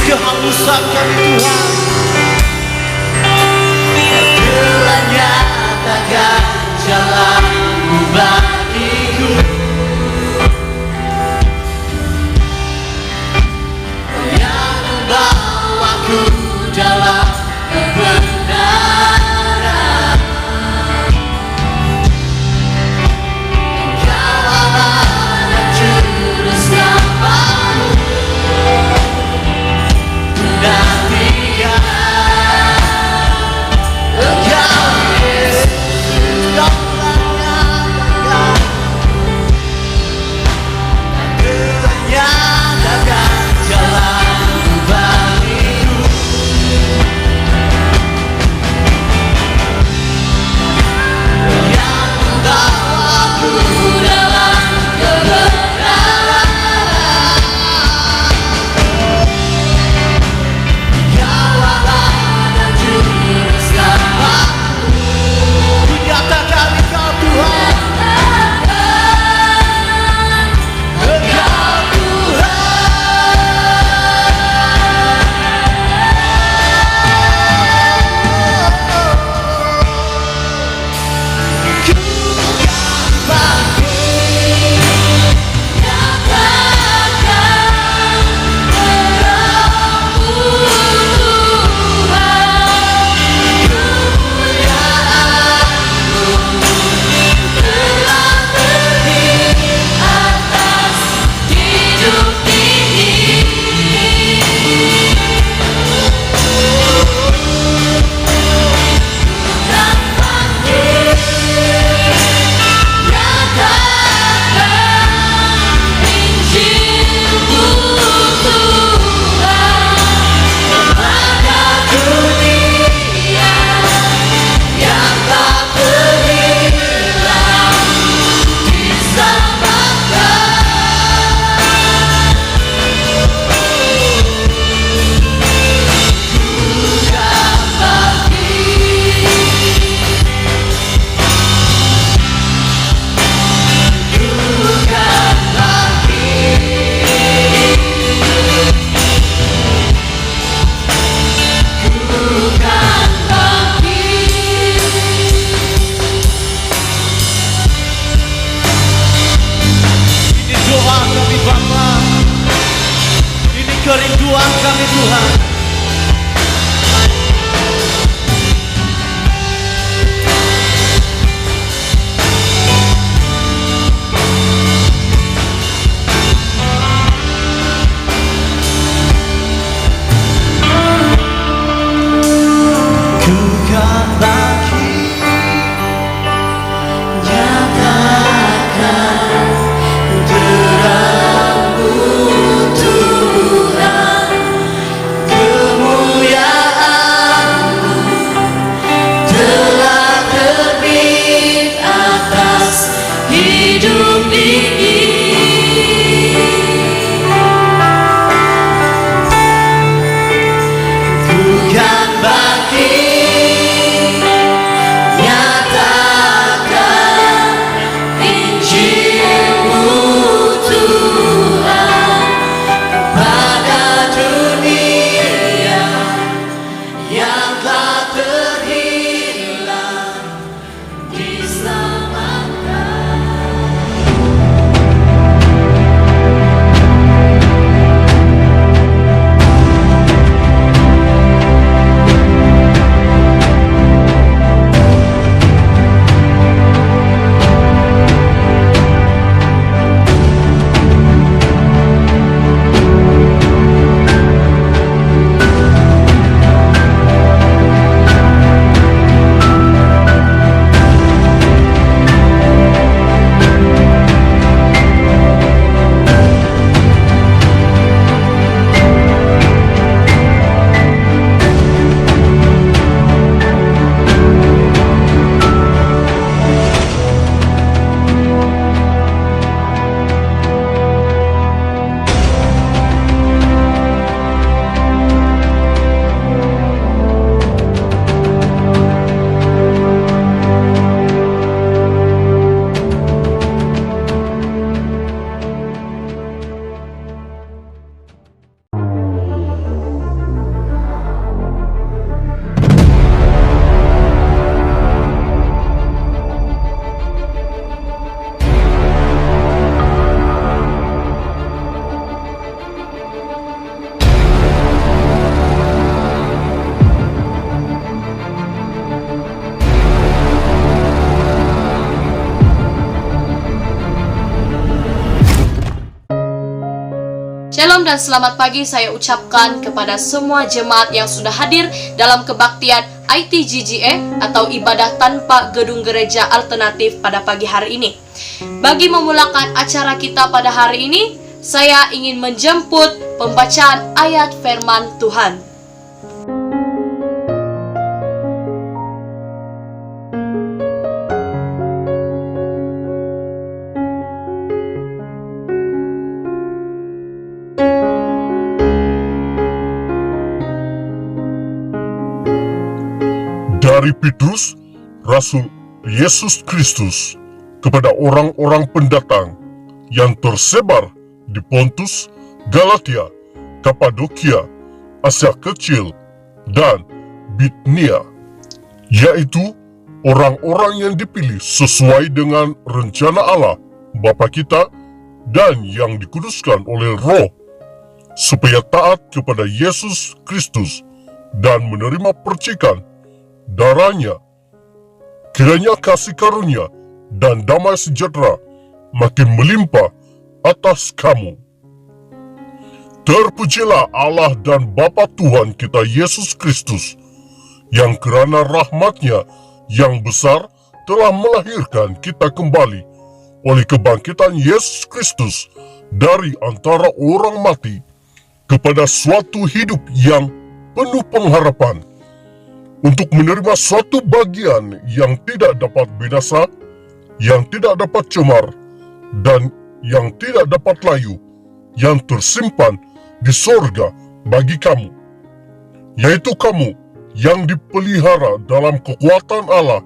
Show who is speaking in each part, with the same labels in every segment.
Speaker 1: kehausan kami Tuhan. Telah nyatakan jalan-Mu bagiku, yang membawaku dalam kebenaran. Engkau adalah juru selamatku, menantikan Engkau Yesus, Kau menyatakan jalan-Mu bagiku, yang membawaku dalam kebenaran. Kau adalah juru selamatku, ku nyatakan Engkau Tuhan, Engkau kerinduan kami Tuhan. Ku kan bangkit, nyatakan terang-Mu Tuhan, kemuliaan-Mu telah terbit atas hidup ini. Ku kan bangkit, nyatakan Injil-Mu Tuhan pada dunia yang telah terhilang, diselamatkan.
Speaker 2: dan selamat pagi saya ucapkan kepada semua jemaat yang sudah hadir dalam kebaktian ITGGE atau Ibadah Tanpa Gedung Gereja Alternatif pada pagi hari ini. Bagi memulakan acara kita pada hari ini, saya ingin menjemput pembacaan ayat firman Tuhan.
Speaker 3: Dari Petrus, Rasul Yesus Kristus, kepada orang-orang pendatang yang tersebar di Pontus, Galatia, Kapadokia, Asia Kecil, dan Bitnia, yaitu orang-orang yang dipilih sesuai dengan rencana Allah Bapa kita dan yang dikuduskan oleh Roh, supaya taat kepada Yesus Kristus dan menerima percikan darahnya. Kiranya kasih karunia dan damai sejahtera makin melimpah atas kamu. Terpujilah Allah dan Bapa Tuhan kita Yesus Kristus, yang kerana rahmat-Nya yang besar telah melahirkan kita kembali oleh kebangkitan Yesus Kristus dari antara orang mati kepada suatu hidup yang penuh pengharapan, untuk menerima suatu bagian yang tidak dapat binasa, yang tidak dapat cemar, dan yang tidak dapat layu, yang tersimpan di sorga bagi kamu, yaitu kamu yang dipelihara dalam kekuatan Allah,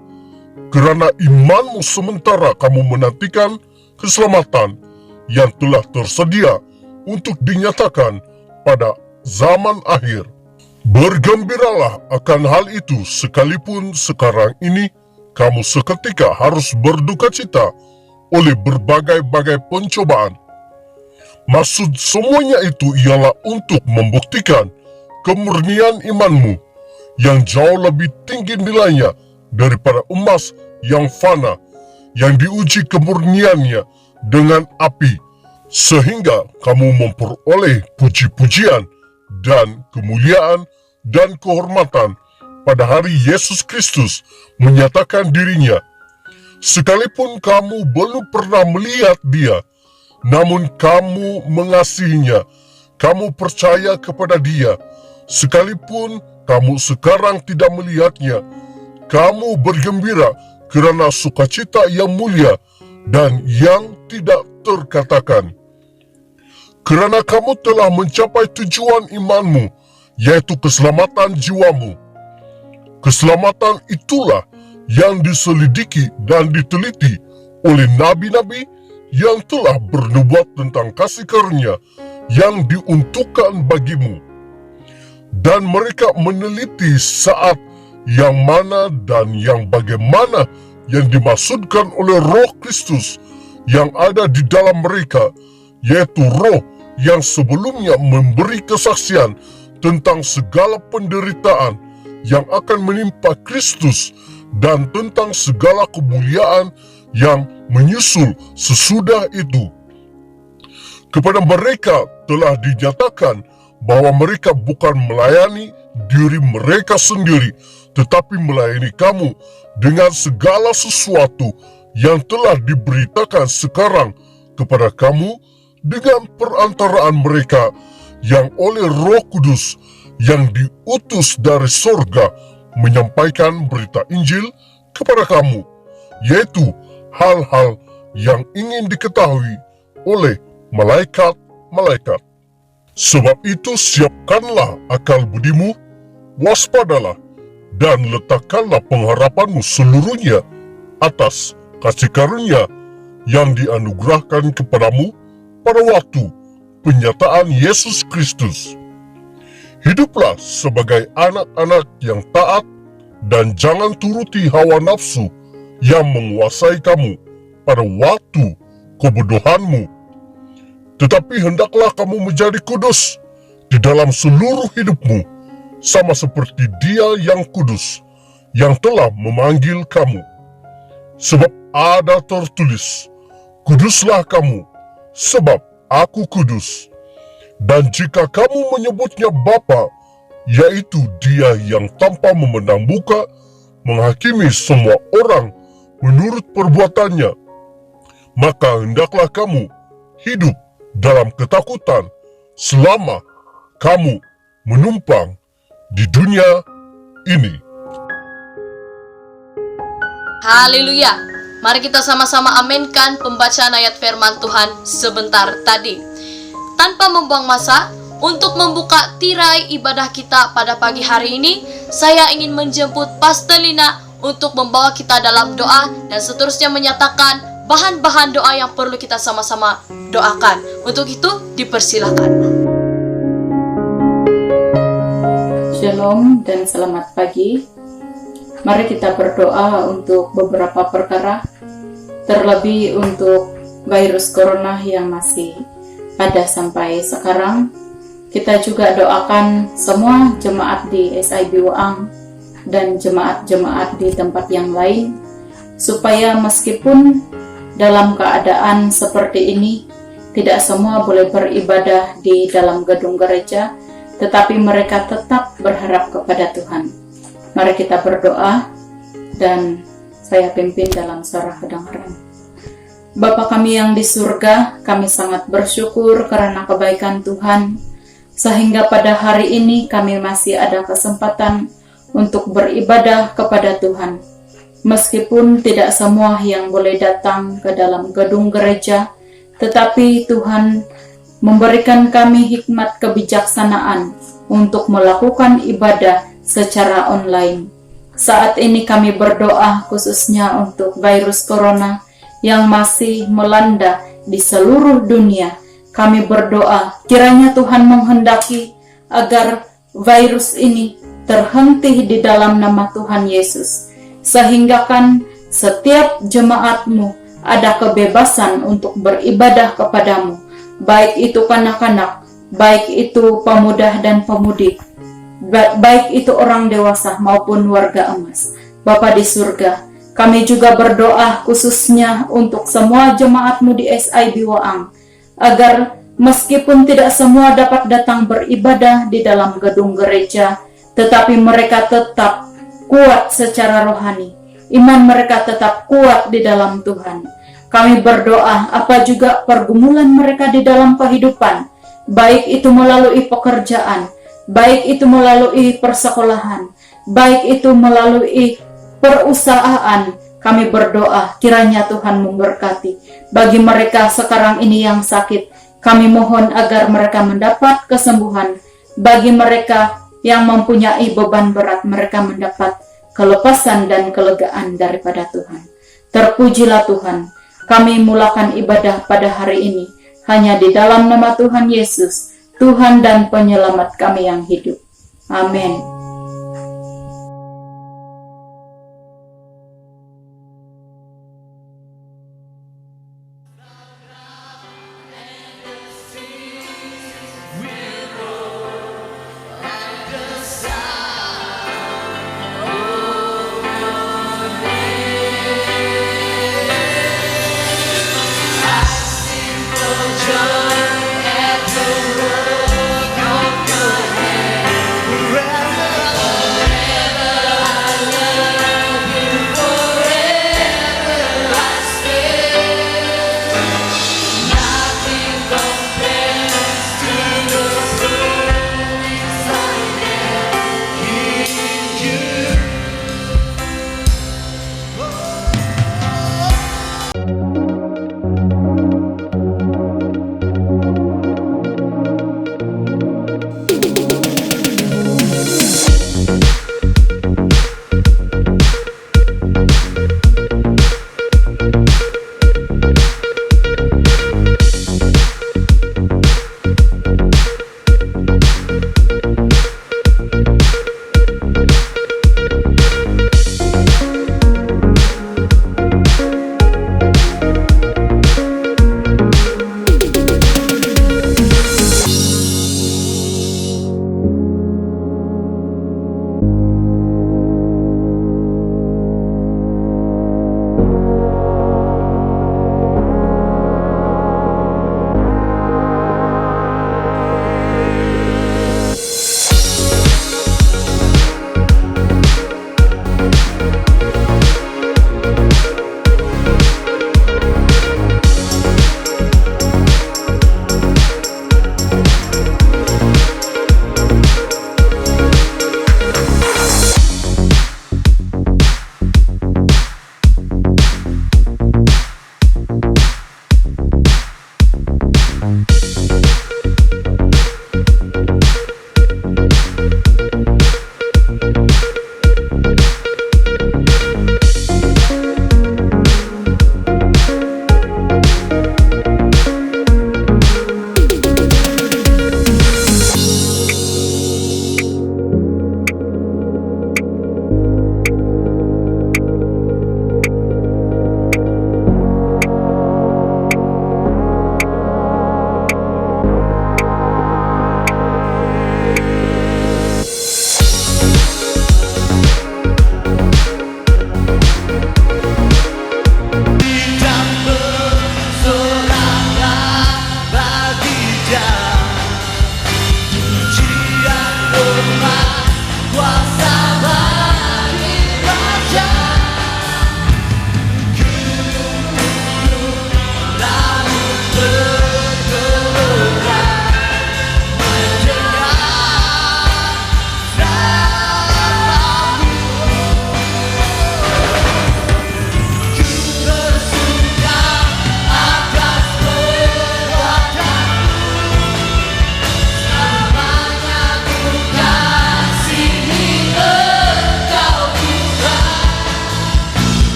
Speaker 3: kerana imanmu sementara kamu menantikan keselamatan yang telah tersedia untuk dinyatakan pada zaman akhir. Bergembiralah akan hal itu, sekalipun sekarang ini kamu seketika harus berduka cita oleh berbagai-bagai pencobaan. Maksud semuanya itu ialah untuk membuktikan kemurnian imanmu yang jauh lebih tinggi nilainya daripada emas yang fana, yang diuji kemurniannya dengan api, sehingga kamu memperoleh puji-pujian dan kemuliaan dan kehormatan pada hari Yesus Kristus menyatakan dirinya. Sekalipun kamu belum pernah melihat Dia, namun kamu mengasihinya, kamu percaya kepada Dia. Sekalipun kamu sekarang tidak melihatnya, kamu bergembira kerana sukacita yang mulia dan yang tidak terkatakan. Kerana kamu telah mencapai tujuan imanmu, yaitu keselamatan jiwamu. Keselamatan itulah yang diselidiki dan diteliti oleh nabi-nabi yang telah bernubuat tentang kasih karunia yang diuntukkan bagimu. Dan mereka meneliti saat yang mana dan yang bagaimana yang dimaksudkan oleh Roh Kristus yang ada di dalam mereka, yaitu Roh yang sebelumnya memberi kesaksian tentang segala penderitaan yang akan menimpa Kristus dan tentang segala kemuliaan yang menyusul sesudah itu. Kepada mereka telah dinyatakan bahwa mereka bukan melayani diri mereka sendiri, tetapi melayani kamu dengan segala sesuatu yang telah diberitakan sekarang kepada kamu dengan perantaraan mereka yang oleh Roh Kudus yang diutus dari sorga menyampaikan berita Injil kepada kamu, yaitu hal-hal yang ingin diketahui oleh malaikat-malaikat. Sebab itu siapkanlah akal budimu, waspadalah, dan letakkanlah pengharapanmu seluruhnya atas kasih karunia yang dianugerahkan kepadamu pada waktu penyataan Yesus Kristus. Hiduplah sebagai anak-anak yang taat dan jangan turuti hawa nafsu yang menguasai kamu pada waktu kebodohanmu. Tetapi hendaklah kamu menjadi kudus di dalam seluruh hidupmu, sama seperti Dia yang kudus, yang telah memanggil kamu. Sebab ada tertulis, kuduslah kamu, sebab Aku kudus. Dan jika kamu menyebutnya Bapa, yaitu Dia yang tanpa memandang muka menghakimi semua orang menurut perbuatannya, maka hendaklah kamu hidup dalam ketakutan selama kamu menumpang di dunia ini.
Speaker 2: Haleluya. Mari kita sama-sama aminkan pembacaan ayat firman Tuhan sebentar tadi. Tanpa membuang masa, untuk membuka tirai ibadah kita pada pagi hari ini, saya ingin menjemput Pastor Lina untuk membawa kita dalam doa dan seterusnya menyatakan bahan-bahan doa yang perlu kita sama-sama doakan. Untuk itu, dipersilakan.
Speaker 4: Shalom dan selamat pagi. Mari kita berdoa untuk beberapa perkara, terlebih untuk virus corona yang masih ada sampai sekarang. Kita juga doakan semua jemaat di SIB Waang dan jemaat-jemaat di tempat yang lain, supaya meskipun dalam keadaan seperti ini, tidak semua boleh beribadah di dalam gedung gereja, tetapi mereka tetap berharap kepada Tuhan. Mari kita berdoa dan saya pimpin dalam suara kedengaran. Bapa kami yang di surga, kami sangat bersyukur karena kebaikan Tuhan, sehingga pada hari ini kami masih ada kesempatan untuk beribadah kepada Tuhan. Meskipun tidak semua yang boleh datang ke dalam gedung gereja, tetapi Tuhan memberikan kami hikmat kebijaksanaan untuk melakukan ibadah secara online. Saat ini kami berdoa khususnya untuk virus corona yang masih melanda di seluruh dunia. Kami berdoa kiranya Tuhan menghendaki agar virus ini terhenti di dalam nama Tuhan Yesus, sehingga kan setiap jemaat-Mu ada kebebasan untuk beribadah kepadamu, baik itu kanak-kanak, baik itu pemuda dan pemudi, baik itu orang dewasa maupun warga emas. Bapa di surga, kami juga berdoa khususnya untuk semua jemaat-Mu di SIB Waang, agar meskipun tidak semua dapat datang beribadah di dalam gedung gereja, tetapi mereka tetap kuat secara rohani. Iman mereka tetap kuat di dalam Tuhan. Kami berdoa apa juga pergumulan mereka di dalam kehidupan, baik itu melalui pekerjaan, baik itu melalui persekolahan, baik itu melalui perusahaan. Kami berdoa kiranya Tuhan memberkati. Bagi mereka sekarang ini yang sakit, kami mohon agar mereka mendapat kesembuhan. Bagi mereka yang mempunyai beban berat, mereka mendapat kelepasan dan kelegaan daripada Tuhan. Terpujilah Tuhan. Kami mulakan ibadah pada hari ini hanya di dalam nama Tuhan Yesus, Tuhan dan Penyelamat kami yang hidup. Amin.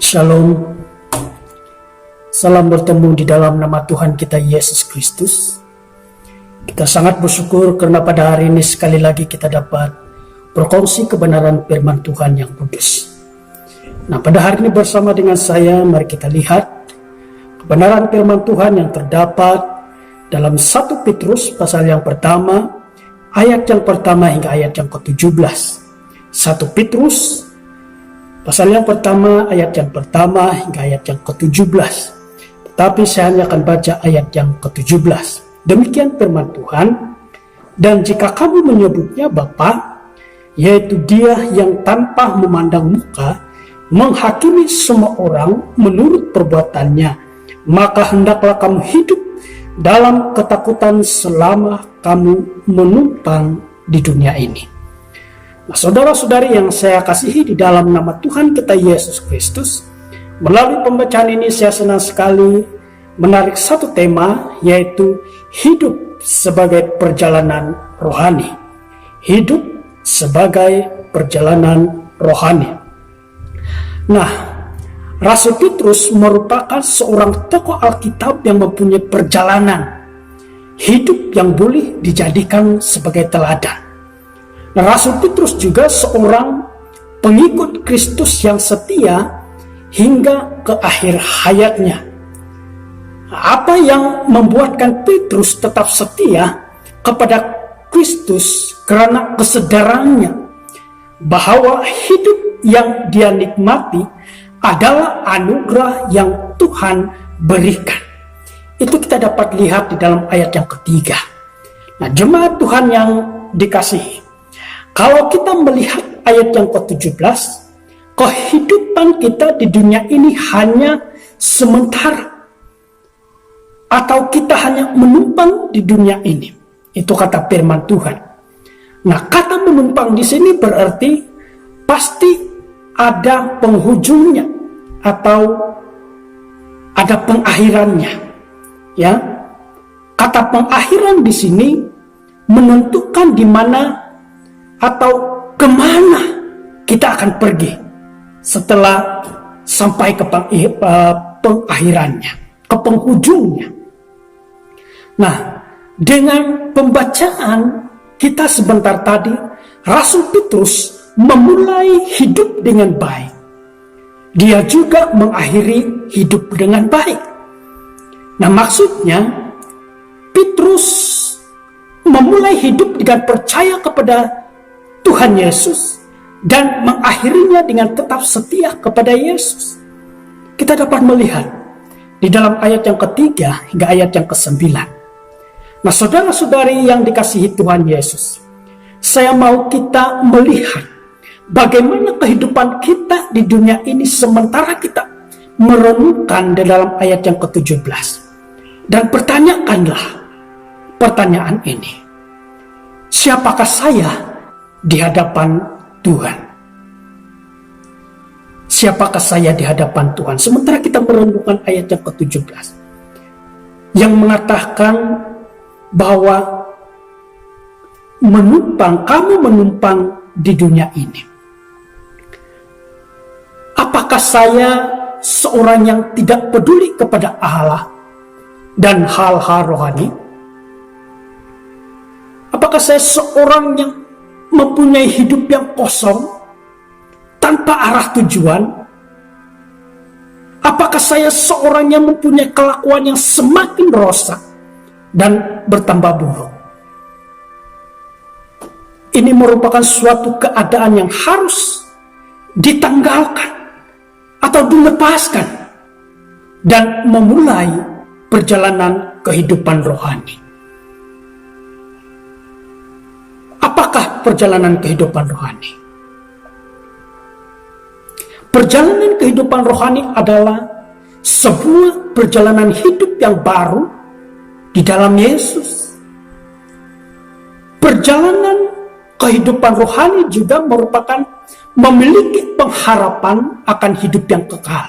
Speaker 5: Shalom. Salam bertemu di dalam nama Tuhan kita Yesus Kristus. Kita sangat bersyukur karena pada hari ini sekali lagi kita dapat berkongsi kebenaran firman Tuhan yang kudus. Nah, pada hari ini bersama dengan saya, mari kita lihat kebenaran firman Tuhan yang terdapat dalam 1 Petrus pasal yang pertama, ayat yang pertama hingga ayat yang ke-17. 1 Petrus pasal yang pertama, ayat yang pertama hingga ayat yang ke-17. Tetapi saya hanya akan baca ayat yang ke-17. Demikian firman Tuhan. Dan jika kamu menyebutnya Bapa, yaitu Dia yang tanpa memandang muka, menghakimi semua orang menurut perbuatannya, maka hendaklah kamu hidup dalam ketakutan selama kamu menumpang di dunia ini. Nah, saudara-saudari yang saya kasihi di dalam nama Tuhan kita Yesus Kristus, melalui pembacaan ini saya senang sekali menarik satu tema, yaitu hidup sebagai perjalanan rohani. Hidup sebagai perjalanan rohani. Nah, Rasul Petrus merupakan seorang tokoh Alkitab yang mempunyai perjalanan hidup yang boleh dijadikan sebagai teladan. Nah, Rasul Petrus juga seorang pengikut Kristus yang setia hingga ke akhir hayatnya. Apa yang membuatkan Petrus tetap setia kepada Kristus? Karena kesadarannya bahwa hidup yang dia nikmati adalah anugerah yang Tuhan berikan. Itu kita dapat lihat di dalam ayat yang ketiga. Nah, jemaat Tuhan yang dikasihi, kalau kita melihat ayat yang ke-17, kehidupan kita di dunia ini hanya sementara, atau kita hanya menumpang di dunia ini. Itu kata firman Tuhan. Nah, kata menumpang di sini berarti pasti ada penghujungnya atau ada pengakhirannya. Ya, kata pengakhiran di sini menentukan di mana atau kemana kita akan pergi setelah sampai ke pengakhirannya, ke penghujungnya. Nah, dengan pembacaan kita sebentar tadi, Rasul Petrus memulai hidup dengan baik. Dia juga mengakhiri hidup dengan baik. Nah, maksudnya Petrus memulai hidup dengan percaya kepada Tuhan Yesus dan mengakhirinya dengan tetap setia kepada Yesus. Kita dapat melihat di dalam ayat yang ketiga hingga ayat yang ke-9. Nah, saudara-saudari yang dikasihi Tuhan Yesus, saya mau kita melihat bagaimana kehidupan kita di dunia ini sementara kita merenungkan di dalam ayat yang ke-17. Dan pertanyakanlah pertanyaan ini. Siapakah saya di hadapan Tuhan? Siapakah saya di hadapan Tuhan? Sementara kita merenungkan ayat yang ke-17 yang mengatakan bahwa kamu menumpang di dunia ini. Apakah saya seorang yang tidak peduli kepada Allah dan hal-hal rohani? Apakah saya seorang yang mempunyai hidup yang kosong, tanpa arah tujuan? Apakah saya seorang yang mempunyai kelakuan yang semakin rosak dan bertambah buruk? Ini merupakan suatu keadaan yang harus ditanggalkan atau dilepaskan dan memulai perjalanan kehidupan rohani. Apakah perjalanan kehidupan rohani? Perjalanan kehidupan rohani adalah sebuah perjalanan hidup yang baru di dalam Yesus. Perjalanan kehidupan rohani juga merupakan memiliki pengharapan akan hidup yang kekal.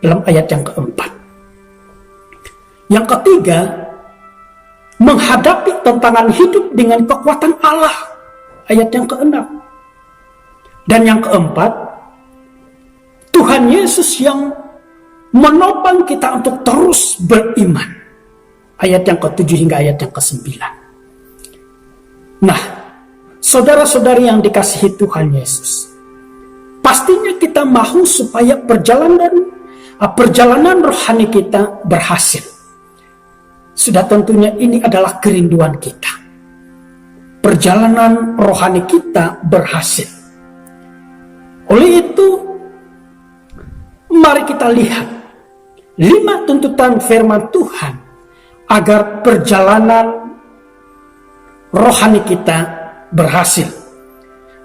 Speaker 5: Dalam ayat yang keempat. Yang ketiga, menghadapi tantangan hidup dengan kekuatan Allah. Ayat yang keenam. Dan yang keempat, Tuhan Yesus yang menopang kita untuk terus beriman. Ayat yang ke-7 hingga ayat yang ke-9. Nah, saudara-saudari yang dikasihi Tuhan Yesus, pastinya kita mau supaya perjalanan rohani kita berhasil. Sudah tentunya ini adalah kerinduan kita. Perjalanan rohani kita berhasil. Oleh itu, mari kita lihat 5 tuntutan firman Tuhan agar perjalanan rohani kita berhasil.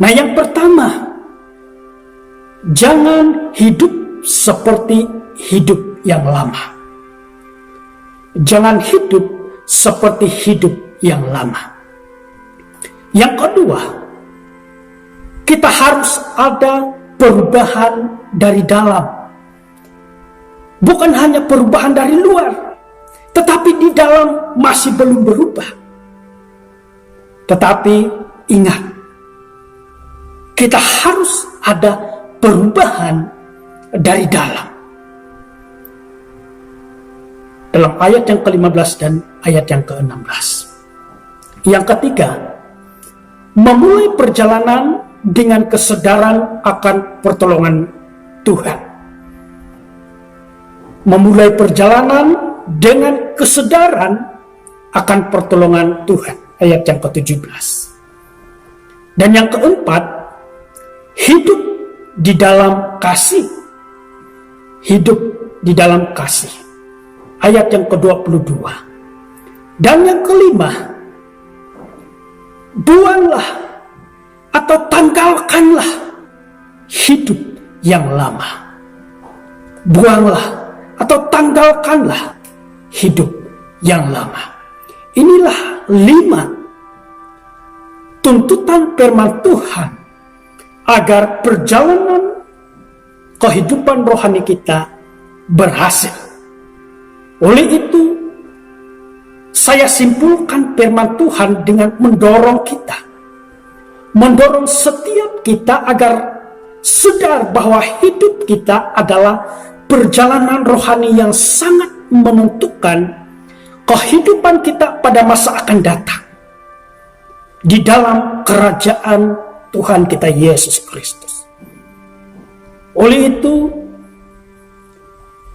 Speaker 5: Nah, yang pertama, jangan hidup seperti hidup yang lama. Jangan hidup seperti hidup yang lama. Yang kedua, kita harus ada perubahan dari dalam. Bukan hanya perubahan dari luar, tetapi di dalam masih belum berubah. Tetapi ingat, kita harus ada perubahan dari dalam. Dalam ayat yang ke-15 dan ayat yang ke-16. Yang ketiga, memulai perjalanan dengan kesadaran akan pertolongan Tuhan. Memulai perjalanan dengan kesadaran akan pertolongan Tuhan. Ayat yang ke-17. Dan yang keempat, hidup di dalam kasih. Hidup di dalam kasih. Ayat yang ke-22. Dan yang kelima, buanglah atau tanggalkanlah hidup yang lama. Buanglah atau tanggalkanlah hidup yang lama. Inilah 5 tuntutan firman Tuhan agar perjalanan kehidupan rohani kita berhasil. Oleh itu, saya simpulkan firman Tuhan dengan mendorong kita, mendorong setiap kita agar sadar bahwa hidup kita adalah perjalanan rohani yang sangat menentukan kehidupan kita pada masa akan datang di dalam kerajaan Tuhan kita Yesus Kristus. Oleh itu,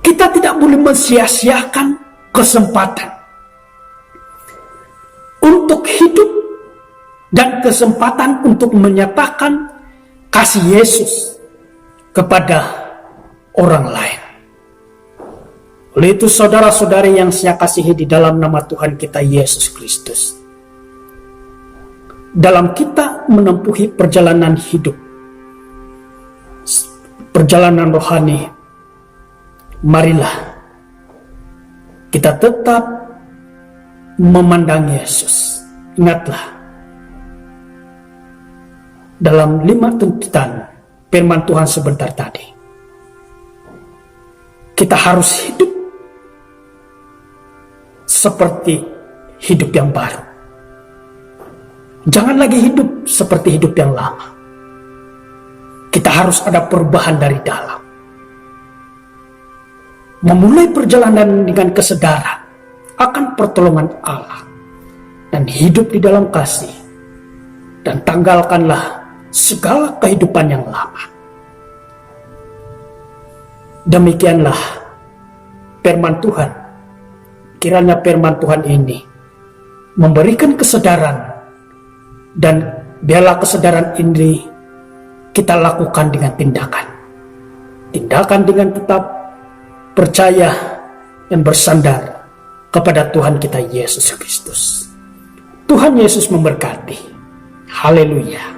Speaker 5: kita tidak boleh mensia-siakan kesempatan untuk hidup dan kesempatan untuk menyatakan kasih Yesus kepada orang lain. Oleh itu, saudara-saudari yang saya kasihi di dalam nama Tuhan kita Yesus Kristus, dalam kita menempuhi perjalanan hidup, perjalanan rohani, marilah kita tetap memandang Yesus. Ingatlah, dalam 5 tuntutan firman Tuhan sebentar tadi, kita harus hidup seperti hidup yang baru. Jangan lagi hidup seperti hidup yang lama. Kita harus ada perubahan dari dalam. Memulai perjalanan dengan kesadaran akan pertolongan Allah dan hidup di dalam kasih, dan tanggalkanlah segala kehidupan yang lama. Demikianlah firman Tuhan. Kiranya firman Tuhan ini memberikan kesadaran, dan biarlah kesadaran ini kita lakukan dengan tindakan. Tindakan dengan tetap percaya dan bersandar kepada Tuhan kita Yesus Kristus. Tuhan Yesus memberkati. Haleluya.